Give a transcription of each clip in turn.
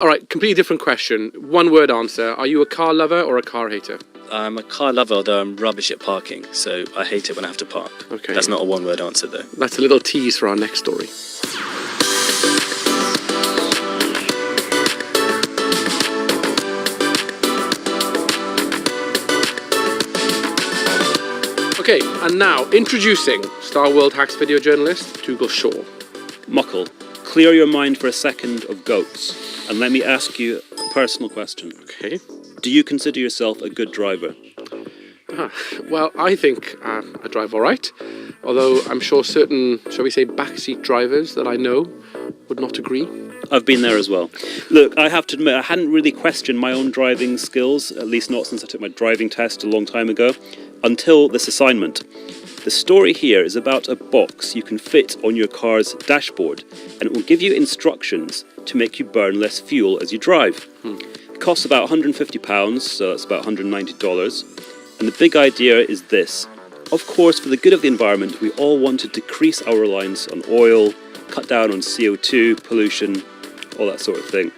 All right, completely different question. One word answer. Are you a car lover or a car hater? I'm a car lover, although I'm rubbish at parking, so I hate it when I have to park. Okay. That's not a one-word answer, though. That's a little tease for our next story. Okay, and now introducing Star World Hacks video journalist Dougal Shaw. Muckle, clear your mind for a second of goats, and let me ask you a personal question. Okay. Do you consider yourself a good driver? Well, I think I drive all right, although I'm sure certain, shall we say, backseat drivers that I know would not agree. I've been there as well. Look, I have to admit, I hadn't really questioned my own driving skills, at least not since I took my driving test a long time ago, until this assignment. The story here is about a box you can fit on your car's dashboard, and it will give you instructions to make you burn less fuel as you drive. It costs about £150, so that's about $190. And the big idea is this. Of course, for the good of the environment, we all want to decrease our reliance on oil, cut down on CO2, pollution, all that sort of thing.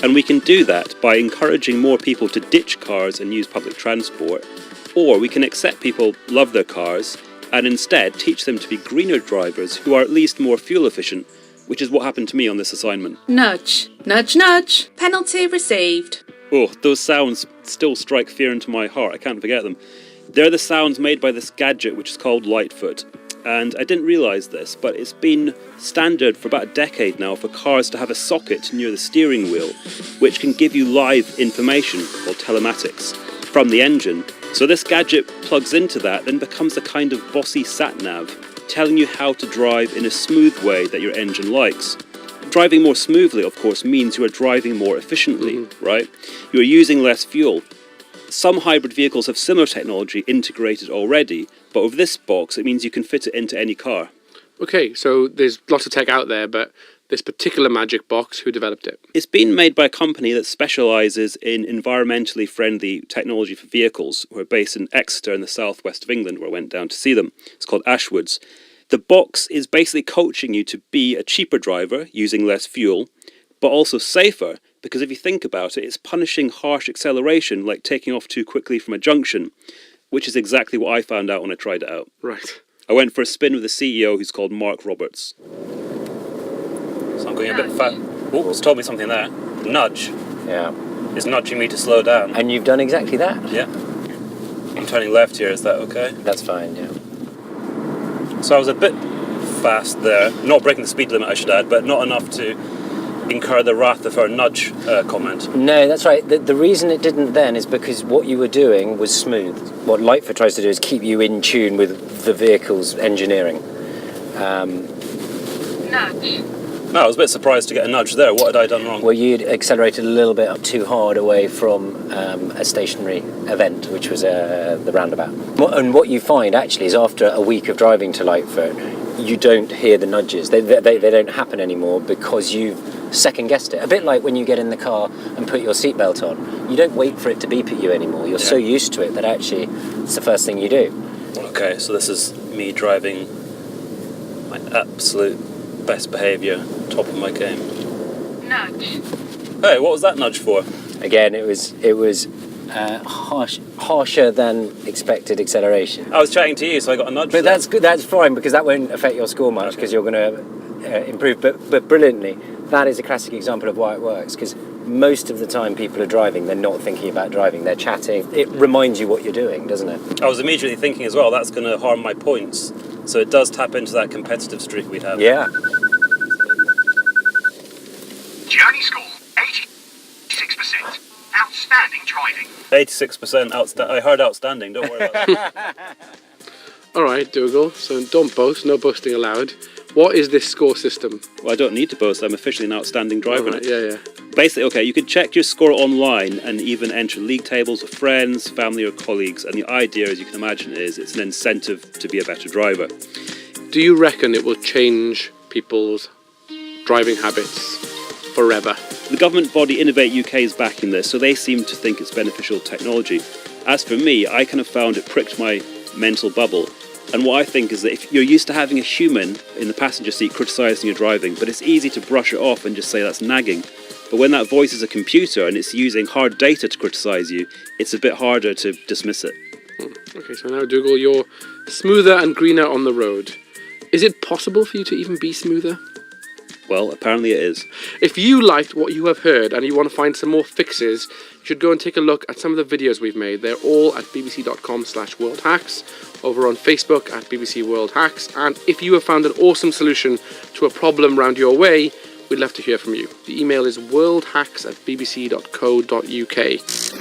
And we can do that by encouraging more people to ditch cars and use public transport, or we can accept people love their cars and instead teach them to be greener drivers who are at least more fuel efficient, which is what happened to me on this assignment. Nudge, nudge, nudge. Penalty received. Oh, those sounds still strike fear into my heart. I can't forget them. They're the sounds made by this gadget which is called Lightfoot. And I didn't realise this, but it's been standard for about a decade now for cars to have a socket near the steering wheel, which can give you live information, called telematics, from the engine. So this gadget plugs into that, then becomes a kind of bossy sat-nav, telling you how to drive in a smooth way that your engine likes. Driving more smoothly, of course, means you are driving more efficiently, right? You are using less fuel. Some hybrid vehicles have similar technology integrated already, but with this box, it means you can fit it into any car. Okay, so there's lots of tech out there, but this particular magic box, who developed it? It's been made by a company that specialises in environmentally friendly technology for vehicles, who are based in Exeter in the southwest of England, where I went down to see them. It's called Ashwoods. The box is basically coaching you to be a cheaper driver, using less fuel, but also safer, because if you think about it, it's punishing harsh acceleration, like taking off too quickly from a junction, which is exactly what I found out when I tried it out. Right. I went for a spin with the CEO, who's called Mark Roberts. So I'm going a bit fast. Oh, it's told me something there. Nudge. Yeah. It's nudging me to slow down. And you've done exactly that. Yeah. I'm turning left here, is that okay? That's fine, yeah. So I was a bit fast there. Not breaking the speed limit, I should add, but not enough to incur the wrath of our nudge comment. No, that's right. The reason it didn't then is because what you were doing was smooth. What Lightfoot tries to do is keep you in tune with the vehicle's engineering. Nudge. No, I was a bit surprised to get a nudge there. What had I done wrong? Well, you'd accelerated a little bit too hard away from a stationary event, which was the roundabout. And what you find, actually, is after a week of driving to Lightfoot, you don't hear the nudges. They don't happen anymore because you've second-guessed it. A bit like when you get in the car and put your seatbelt on. You don't wait for it to beep at you anymore. You're so used to it that actually it's the first thing you do. Okay, so this is me driving my absolute best behaviour, top of my game. Nudge. Hey, what was that nudge for? Again, it was harsher than expected acceleration. I was chatting to you, so I got a nudge. But that's good. That's fine because that won't affect your score much because you're going to improve. But brilliantly, that is a classic example of why it works. Because most of the time, people are driving. They're not thinking about driving. They're chatting. It reminds you what you're doing, doesn't it? I was immediately thinking as well. That's going to harm my points. So it does tap into that competitive streak we'd have. Yeah. Journey score 86%. Outstanding driving. 86% I heard outstanding. Don't worry about that. All right, Dougal, so don't boast, no boasting allowed. What is this score system? Well, I don't need to boast. I'm officially an outstanding driver. Right, yeah. Basically, okay, you can check your score online and even enter league tables with friends, family or colleagues. And the idea, as you can imagine, is it's an incentive to be a better driver. Do you reckon it will change people's driving habits forever? The government body Innovate UK is backing this, so they seem to think it's beneficial technology. As for me, I kind of found it pricked my mental bubble. And what I think is that if you're used to having a human in the passenger seat criticising your driving, but it's easy to brush it off and just say that's nagging. But when that voice is a computer and it's using hard data to criticise you, it's a bit harder to dismiss it. Okay, so now Dougal, you're smoother and greener on the road. Is it possible for you to even be smoother? Well, apparently it is. If you liked what you have heard and you want to find some more fixes, you should go and take a look at some of the videos we've made. They're all at bbc.com/worldhacks, over on Facebook at BBC World Hacks, and if you have found an awesome solution to a problem round your way, we'd love to hear from you. The email is worldhacks@bbc.co.uk.